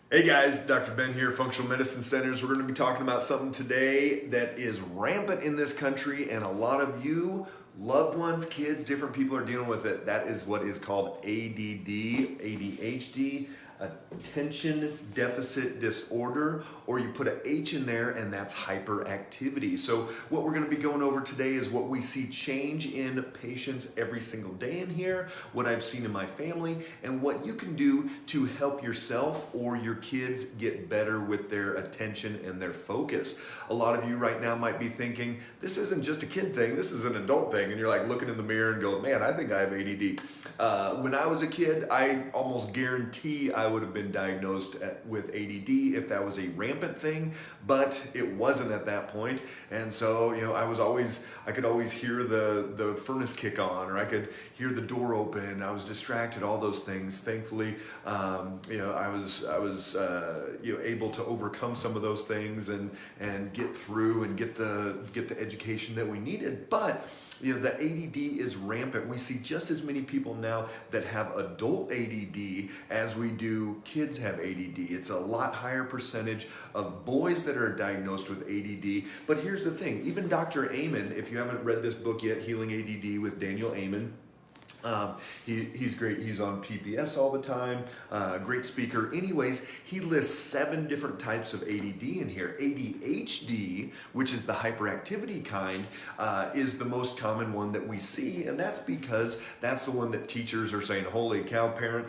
Hey guys, Dr. Ben here, Functional Medicine Centers. We're going to be talking about something today that is rampant in this country, and a lot of you, loved ones, kids, different people are dealing with it. That is what is called ADD, ADHD, attention deficit disorder, or you put an H in there and that's hyperactivity. So what we're going to be going over today is what we see change in patients every single day in here, what I've seen in my family, and what you can do to help yourself or your kids get better with their attention and their focus. A lot of you right now might be thinking, this isn't just a kid thing, this is an adult thing, and you're like looking in the mirror and go, man, I think I have ADD. When I was a kid, I almost guarantee I would have been diagnosed with ADD if that was a rampant thing, but it wasn't at that point. And so, I could always hear the furnace kick on, or I could hear the door open. I was distracted, all those things. Thankfully, I was able to overcome some of those things and get through and get the education that we needed. But the ADD is rampant. We see just as many people now that have adult ADD as we do kids have ADD. It's a lot higher percentage of boys that are diagnosed with ADD. But here's the thing, even Dr. Amen, if you haven't read this book yet, Healing ADD with Daniel Amen, he's great. He's on PBS all the time. Great speaker. Anyways, he lists 7 different types of ADD in here. ADHD, which is the hyperactivity kind, is the most common one that we see, and that's because that's the one that teachers are saying, holy cow, parent,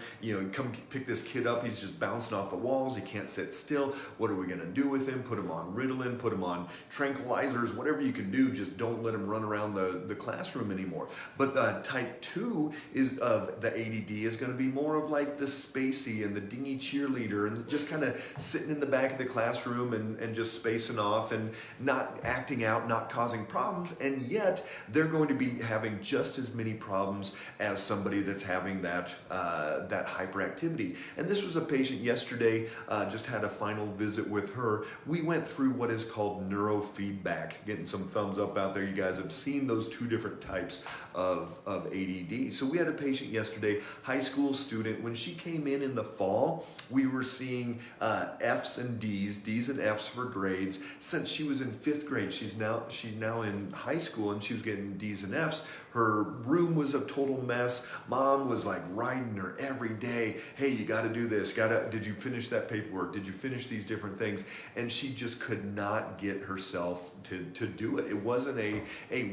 come pick this kid up. He's just bouncing off the walls. He can't sit still. What are we going to do with him? Put him on Ritalin, put him on tranquilizers, whatever you can do. Just don't let him run around the classroom anymore. But type 2 is of the ADD is going to be more of like the spacey and the dingy cheerleader and just kind of sitting in the back of the classroom and just spacing off and not acting out, not causing problems, and yet they're going to be having just as many problems as somebody that's having that hyperactivity. And this was a patient yesterday, just had a final visit with her. We went through what is called neurofeedback. Getting some thumbs up out there. You guys have seen those 2 different types of ADD. So we had a patient yesterday, high school student. When she came in the fall, we were seeing F's and D's and F's for grades. Since she was in 5th grade, she's now in high school, and she was getting D's and F's. Her room was a total mess. Mom was like riding her every day. Hey, you got to do this. Did you finish that paperwork? Did you finish these different things? And she just could not get herself to do it. It wasn't a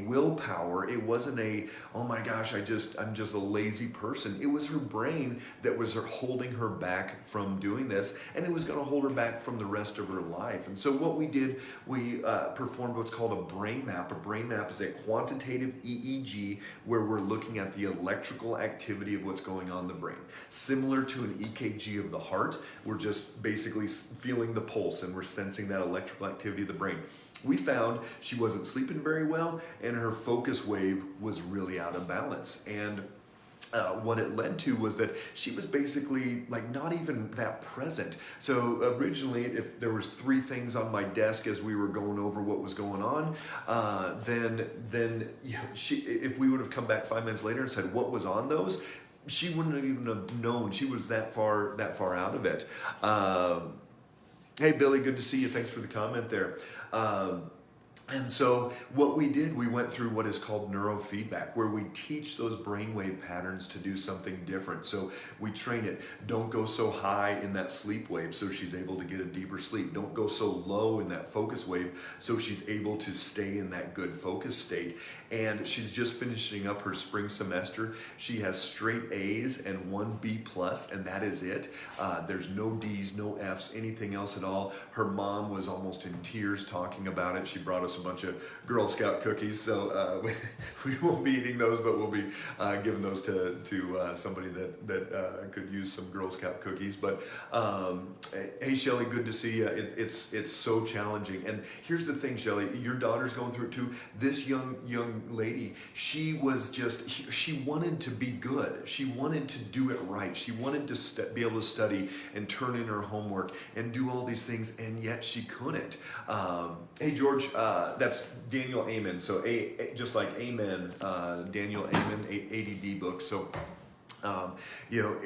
willpower. It wasn't oh my gosh, I'm just a lazy person. It was her brain that was holding her back from doing this, and it was going to hold her back from the rest of her life. And so what we did, we performed what's called a brain map. A brain map is a quantitative EEG where we're looking at the electrical activity of what's going on in the brain. Similar to an EKG of the heart, we're just basically feeling the pulse and we're sensing that electrical activity of the brain. We found she wasn't sleeping very well, and her focus wave was really out of balance. And what it led to was that she was basically like not even that present. So originally, if there was 3 things on my desk as we were going over what was going on, then if we would have come back 5 minutes later and said what was on those, she wouldn't have even have known. She was that far out of it. Hey Billy, good to see you. Thanks for the comment there. And so what we did, we went through what is called neurofeedback, where we teach those brainwave patterns to do something different. So we train it. Don't go so high in that sleep wave so she's able to get a deeper sleep. Don't go so low in that focus wave so she's able to stay in that good focus state. And she's just finishing up her spring semester. She has straight A's and 1 B+, and that is it. There's no D's, no F's, anything else at all. Her mom was almost in tears talking about it. She brought us a bunch of Girl Scout cookies, so we won't be eating those, but we'll be giving those to somebody that could use some Girl Scout cookies. But hey Shelly, good to see you. It's so challenging. And here's the thing, Shelly, your daughter's going through it too. This young lady, she wanted to be good. She wanted to do it right. She wanted to be able to study and turn in her homework and do all these things, and yet she couldn't. Hey George, that's Daniel Amen. So just like Amen, Daniel Amen, ADD book. So um, you know,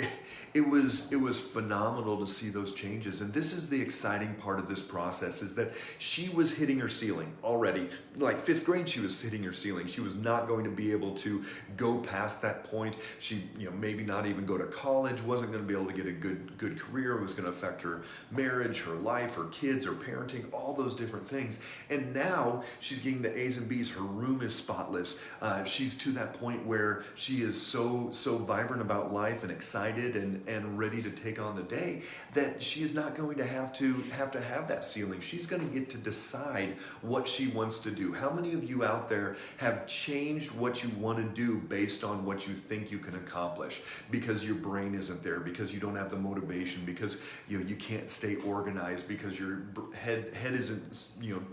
it was phenomenal to see those changes. And this is the exciting part of this process, is that she was hitting her ceiling already. Like 5th grade, she was hitting her ceiling. She was not going to be able to go past that point. She, maybe not even go to college, wasn't going to be able to get a good career. It was going to affect her marriage, her life, her kids, her parenting, all those different things. And now she's getting the A's and B's. Her room is spotless. She's to that point where she is so vibrant about life and excited and ready to take on the day, that she is not going to have that ceiling. She's going to get to decide what she wants to do. How many of you out there have changed what you want to do based on what you think you can accomplish, because your brain isn't there, because you don't have the motivation, because you can't stay organized, because your head isn't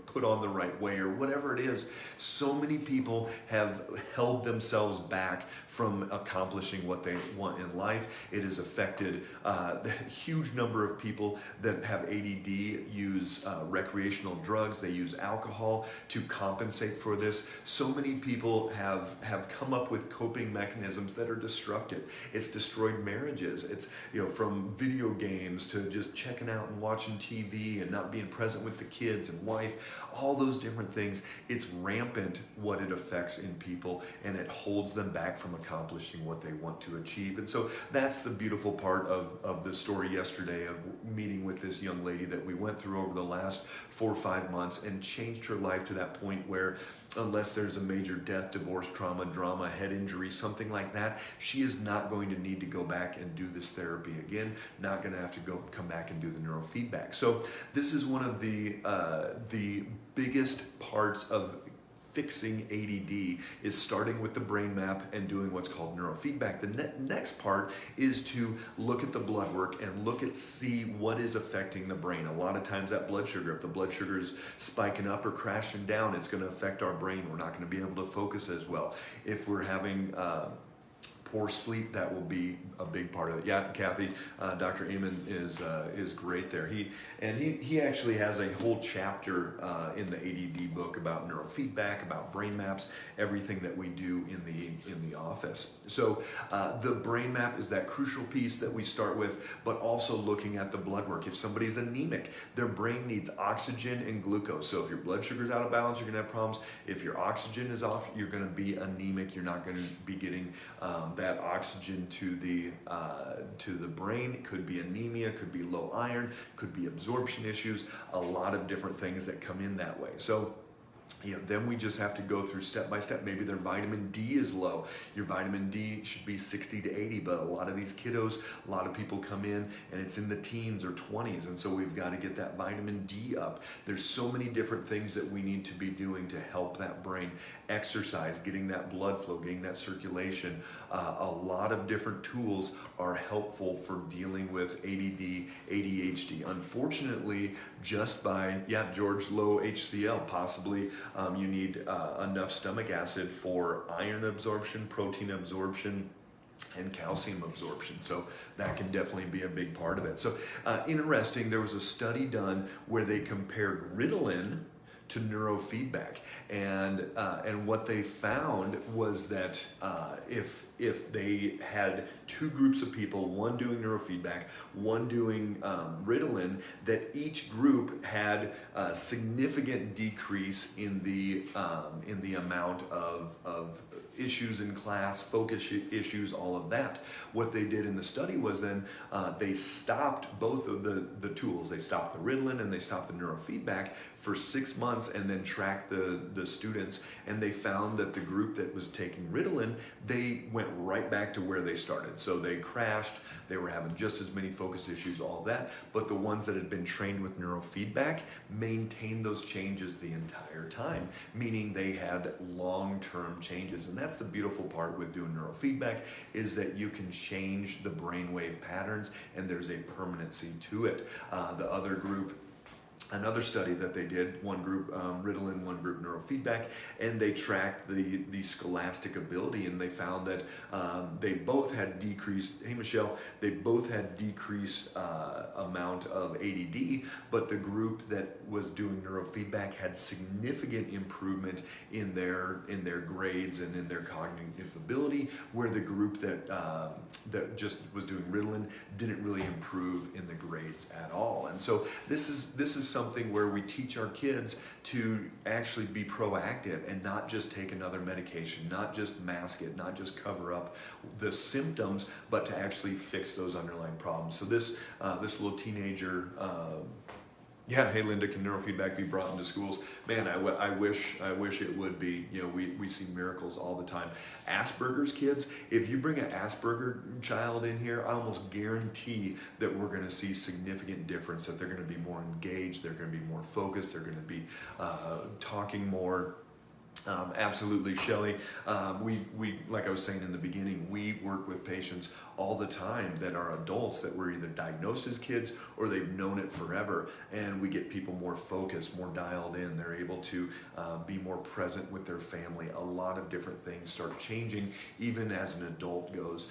put on the right way, or whatever it is? So many people have held themselves back from accomplishing what they want in life. It has affected the huge number of people that have ADD use recreational drugs. They use alcohol to compensate for this. So many people have come up with coping mechanisms that are destructive. It's destroyed marriages. It's from video games to just checking out and watching TV and not being present with the kids and wife, all those different things. It's rampant what it affects in people, and it holds them back from accomplishing what they want to achieve. And so that's the beautiful part of the story yesterday, of meeting with this young lady that we went through over the last 4 or 5 months, and changed her life to that point where, unless there's a major death, divorce, trauma, drama, head injury, something like that, she is not going to need to go back and do this therapy again, not going to have to come back and do the neurofeedback. So this is one of the biggest parts of fixing ADD, is starting with the brain map and doing what's called neurofeedback. The next part is to look at the blood work and see what is affecting the brain. A lot of times that blood sugar, if the blood sugar is spiking up or crashing down, it's going to affect our brain. We're not going to be able to focus as well. If we're having poor sleep, that will be a big part of it. Yeah, Kathy, Dr. Amen is great there. He actually has a whole chapter in the ADD book about neurofeedback, about brain maps, everything that we do in the office. So the brain map is that crucial piece that we start with, but also looking at the blood work. If somebody's anemic, their brain needs oxygen and glucose. So if your blood sugar's out of balance, you're gonna have problems. If your oxygen is off, you're gonna be anemic. You're not gonna be getting that oxygen to the brain. It could be anemia, could be low iron, could be absorption issues, a lot of different things that come in that way. So then we just have to go through step by step. Maybe their vitamin D is low. Your vitamin D should be 60 to 80, but a lot of these kiddos, a lot of people come in and it's in the teens or 20s, and so we've got to get that vitamin D up. There's so many different things that we need to be doing to help that brain. Exercise, getting that blood flow, getting that circulation. A lot of different tools are helpful for dealing with ADD, ADHD. Unfortunately, just by, George, low HCl, possibly you need enough stomach acid for iron absorption, protein absorption, and calcium absorption. So that can definitely be a big part of it. So interesting, there was a study done where they compared Ritalin to neurofeedback, and what they found was that if they had 2 groups of people, one doing neurofeedback, one doing Ritalin, that each group had a significant decrease in the amount of issues in class, focus issues, all of that. What they did in the study was then they stopped both of the tools. They stopped the Ritalin and they stopped the neurofeedback for 6 months, and then tracked the students, and they found that the group that was taking Ritalin, they went right back to where they started. So they crashed, they were having just as many focus issues, all that, but the ones that had been trained with neurofeedback maintained those changes the entire time, meaning they had long-term changes. And that's the beautiful part with doing neurofeedback, is that you can change the brainwave patterns and there's a permanency to it. The other group another study that they did, one group Ritalin, one group neurofeedback, and they tracked the scholastic ability, and they found that they both had decreased, hey Michelle, they both had decreased amount of ADD, but the group that was doing neurofeedback had significant improvement in their grades and in their cognitive ability, where the group that just was doing Ritalin didn't really improve in the grades at all. And so this is something where we teach our kids to actually be proactive and not just take another medication, not just mask it, not just cover up the symptoms, but to actually fix those underlying problems. So this little teenager, yeah, hey Linda, can neurofeedback be brought into schools? Man, I wish it would be. You know, we see miracles all the time. Asperger's kids, if you bring an Asperger child in here, I almost guarantee that we're going to see significant difference, that they're going to be more engaged, they're going to be more focused, they're going to be talking more. Absolutely, Shelley. We like I was saying in the beginning, we work with patients all the time that are adults that were either diagnosed as kids or they've known it forever, and we get people more focused, more dialed in. They're able to be more present with their family. A lot of different things start changing even as an adult goes.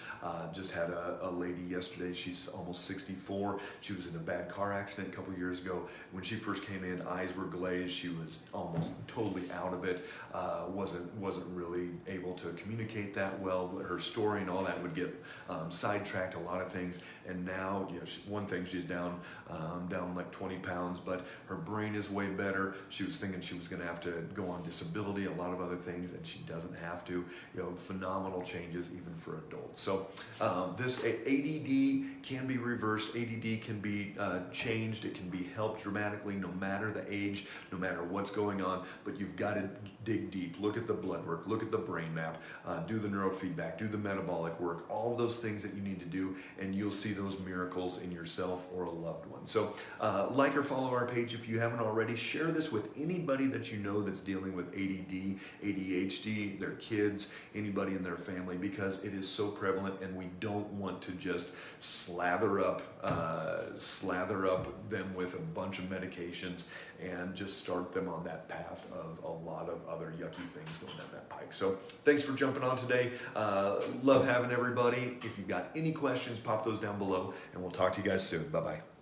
Just had a lady yesterday, she's almost 64. She was in a bad car accident a couple years ago. When she first came in, eyes were glazed. She was almost totally out of it. Wasn't really able to communicate that well. Her story and all that would get sidetracked, a lot of things. And now, you know, one thing, she's down like 20 pounds, but her brain is way better. She was thinking she was going to have to go on disability, a lot of other things, and she doesn't have to. You know, phenomenal changes even for adults. So this ADD can be reversed. ADD can be changed. It can be helped dramatically, no matter the age, no matter what's going on. But you've got to dig deep. Look at the blood work. Look at the brain map. Do the neurofeedback. Do the metabolic work. All those things that you need to do, and you'll see those miracles in yourself or a loved one. So like or follow our page if you haven't already. Share this with anybody that you know that's dealing with ADD, ADHD, their kids, anybody in their family, because it is so prevalent, and we don't want to just slather up them with a bunch of medications and just start them on that path of a lot of other yucky things going down that pike. So thanks for jumping on today. Love having everybody. If you've got any questions, pop those down below, and we'll talk to you guys soon. Bye-bye.